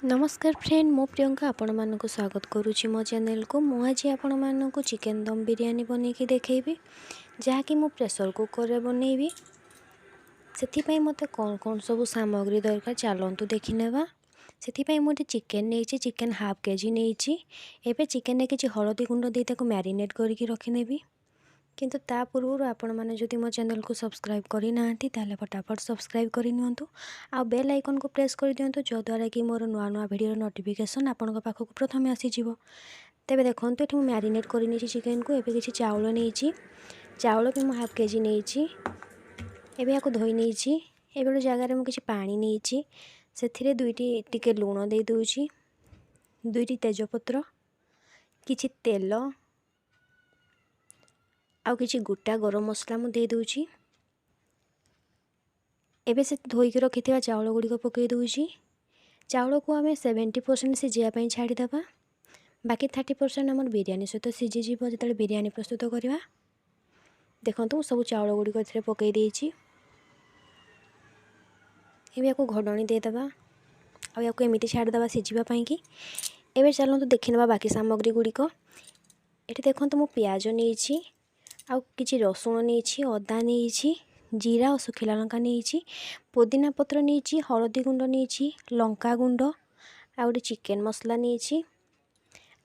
नमस्कार फ्रेंड मो प्रियंका आपण मानक स्वागत करुच्ची मो चैनल को मु आज आपण मानक चिकेन दम बिरयानी बनैकी देखैबी जहाँकि मु प्रेशर कुकर रे बनैबी से मते कौन कौन सब सामग्री दरकार चलतु देखिनेबा से मुझे चिकेन नहीं चिकेन हाफ केजी नहीं एवं चिकेन किसी हलदी गुंड दे ताको मैरिनेट करके रखिनेबी किंतु ता पूर्व आपण मैंने जदि मो चैनल को सब्सक्राइब करना ताले फटाफट सब्सक्राइब करनियंतु आ बेल आइकन को प्रेस कर दियंतु जद्वारा कि मोर नुआ नुआ वीडियो नोटिफिकेशन आपण पाखक प्रथमे आसीजिवो। तेबे देखंतु एठी मैरिनेट करनी चिकेन को एबे किछि चाउल नहीं चाउल भी मु हाफ केजी नहीं एबे याको धोई नहीं एबे जगार मु किछि पानी नहीं से दुईटी टिके लुण दे दूची दुईटी तेजपत्र किछि तेल आउ किछि गोटा गरम मसला मु दे दूची एबे से धोईकी रखिथिबा चाउल गुड़िक पकई दूची चाउल को आम 70% सिझापी छाड़ीदे बाकी 30% आम बिरयानी सहित सिझीज जो बिरयानी प्रस्तुत करवा। देखो सब चाउल गुड़िक ए पकई देछि एबे याको घोड़नी देदेबा आ याको एमती छाड़ीदे सिझापी कि एबे चलतु देखने बाकी सामग्री गुड़िक ये देखो मु प्याज नहीं आउ किछि रसुण नहीं अदा नहीं जीरा और सुखिला लंका नहीं पुदीना पत्र नहीं हलदी गुंड नहीं लंका गुंड आ गोटे चिकेन मसला नहीं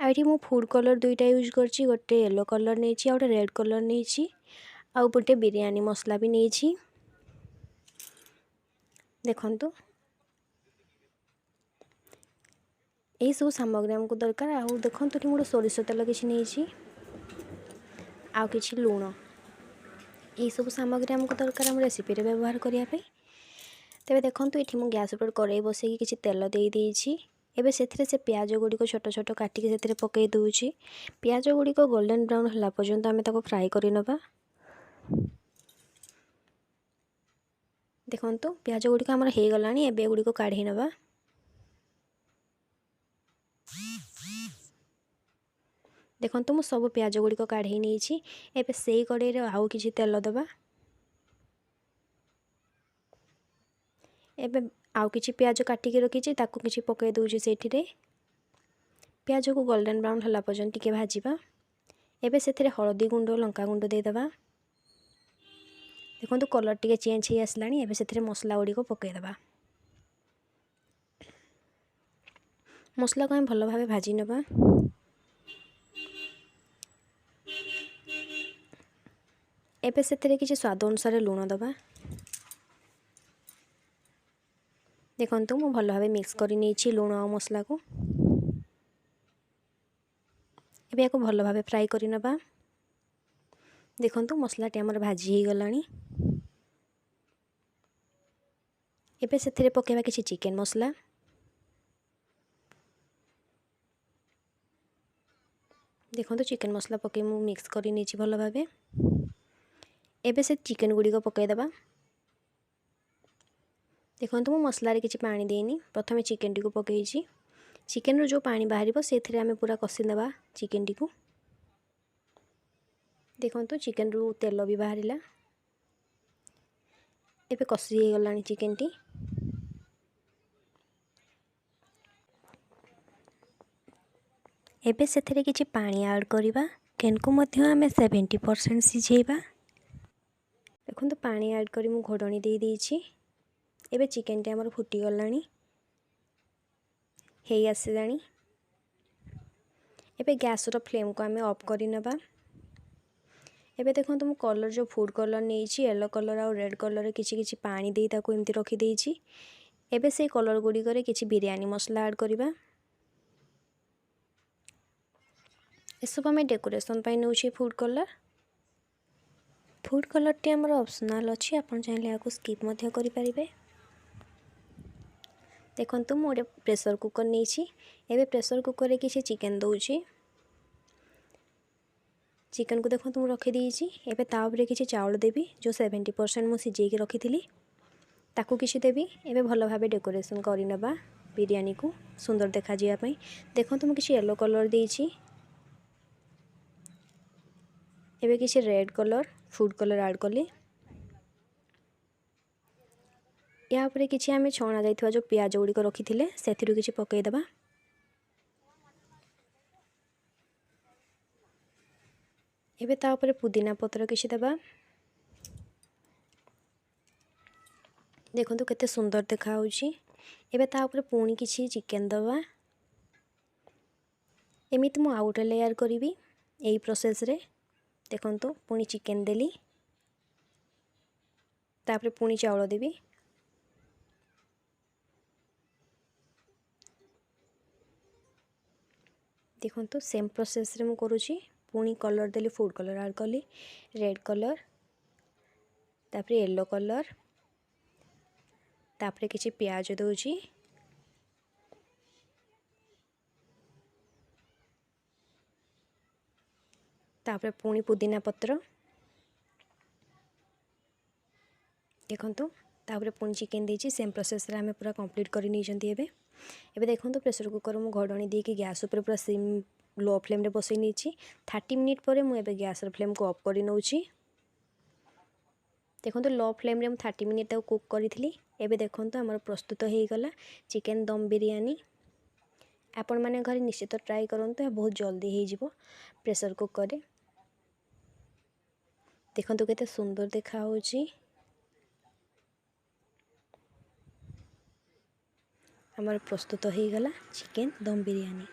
आईटी मु फूड कलर दुईटा यूज करछि गोटे येलो कलर नहीं गोटे रेड कलर नहीं आ गोटे बिरयानी मसला भी नहीं। देखंतु यही सब सामग्री आमको दरकार आ देखंतु गोटे सोरिष तेल किछि नहीं आ किछि लूण यही सब सामग्री आमको दरकार आम रेसिपी रे व्यवहार करने। तेबे देखंतु एठी मु गैस ऊपर कड़ाई बसैकी किछि तेल दे देछि एबे सेथिरे से प्याज गुड़िक छोट छोट काटिकी सेथिरे पकई दूची प्याज गुड़िक गोल्डन ब्राउन होला पर्यंत आमे ताको फ्राई करि नबा। देखंतु प्याज गुड़िक हमर हे गलानी एबे गुड़िक काढी नबा। देखंतु मु सब प्याज गुड़िक काढी नेछि एबे सेई कड़ाई रे आउ किछि तेल दबा एबे आउ किछि प्याज काटिकी रखिछि ताकू किछि पकई दूछि सेठिरे प्याज को गोल्डन ब्राउन होला पर्यंत टिके भाजिबा। एबे सेथिरे हलदी गुंड लंका गुंड दे दबा। देखंतु कलर टिके चेंज हे आसलानी एबे सेथिरे मसला गुड़ी को पकई दबा मसला को हम भलो भाबे भाजी नबा। एबे सेथिरे किछि स्वाद अनुसार लूण दबा। देखंतु मु भलो भाबे मिक्स करि नेछि लूण आ मसला को एबे याको भलो भाबे फ्राई करि नबा। देखंतु मसला टे हमर भाजी हे गलानी एबे सेथिरे पकेबा किछि चिकेन मसला देखंतु चिकेन मसला पके मु मिक्स करि नेछि भलो भाबे एबे से चिकेन गुड़ी को पकई दबा। देखंतु मु मसला रे किछि पानी देनी प्रथमे चिकेन टी को पकईछि चिकेन रो जो पानी बाहरिबो सेथिरे आमे पूरा कसी नबा चिकेन टी को। देखंतु चिकेन रो तेल भी बाहरिला एबे कसी हे गलानी चिकेन टी एबे सेथिरे किछि पानी ऐड करिबा केन को मध्य आमे 70% सिझेबा। देखंतु पानी ऐड करी मु घोड़नी दे देछि एबे चिकेन टे हमर फुटी गलानी हे आसिलानी एबे गैस रो फ्लेम को आमे ऑफ करि नबा। एबे देखंतु मु कलर जो फूड कलर नेछि येलो कलर और रेड कलर रे किछि किछि पानी दे ताको एमती रखि देछि एबे से कलर गुडी करे किछि बिरयानी मसला ऐड करिबा ए सब हमें डेकोरेशन पाई नउछि फूड कलर टी हमर ऑप्शनल अछि आपण चाहिले याको स्किप मध्य करि परिबे। देखंतु मु ओडे प्रेशर कुकर नेछि एबे प्रेशर कुकर रे किछि चिकेन दउछि चिकेन को देखो तुम रखी देछि एबे ता ऊपर किछि चावल देबी जो 70% मु सिझेकी रखिथिली ताकू किछि देबी एबे भलो भाबे डेकोरेशन करि नबा बिरयानी को सुंदर देखा जिया पई। देखो तुम किछि येलो कलर देछि एबे किछि red colour food colour add कली या उपरे किछि आमे छणा जाइथवा जो प्याज गुड़िक रखिथिले सेथिरु किछि पकई देबा। एबे ता ऊपर पुदीना पत्र किछि देबा। देखंतु केते सुंदर देखा होउची। एबे ता ऊपर पुणी किछि चिकन देबा। एमिति मु आउट लेयर करिवि एई प्रोसेस रे। देखंतु पुणी चिकन देली तापर पुणी चावल देबी। देखंतु सेम प्रोसेस रे मु करूची। पुणी कलर देली फूड कलर ऐड कली रेड कलर तापर येलो कलर तापर किछि प्याज दोची तापर पुणी पुदीना पत्र देखंतु तापर पुणी चिकन देची सेम प्रोसेस रे हमें पूरा कंप्लीट करि नै जंती। एबे देखंतु प्रेशर कुकर मु घडणी दे कि गैस ऊपर पूरा सिम लो फ्लेम रे बसई नीची। 30 मिनिट पर मु एबे गैस रे फ्लेम को ऑफ करि नउची। देखंतु लो फ्लेम रे मु 30 मिनिट तक कुक करिथिली। एबे देखंतु हमर प्रस्तुत हेई गला चिकन दम बिरयानी। आपण माने घरे निश्चित ट्राई करंतु या बहुत जल्दी हेई जिवो प्रेशर कुकर रे। देखंतु केते सुंदर देखा होउची। हमर प्रस्तुत हेई गला चिकन दम बिरयानी।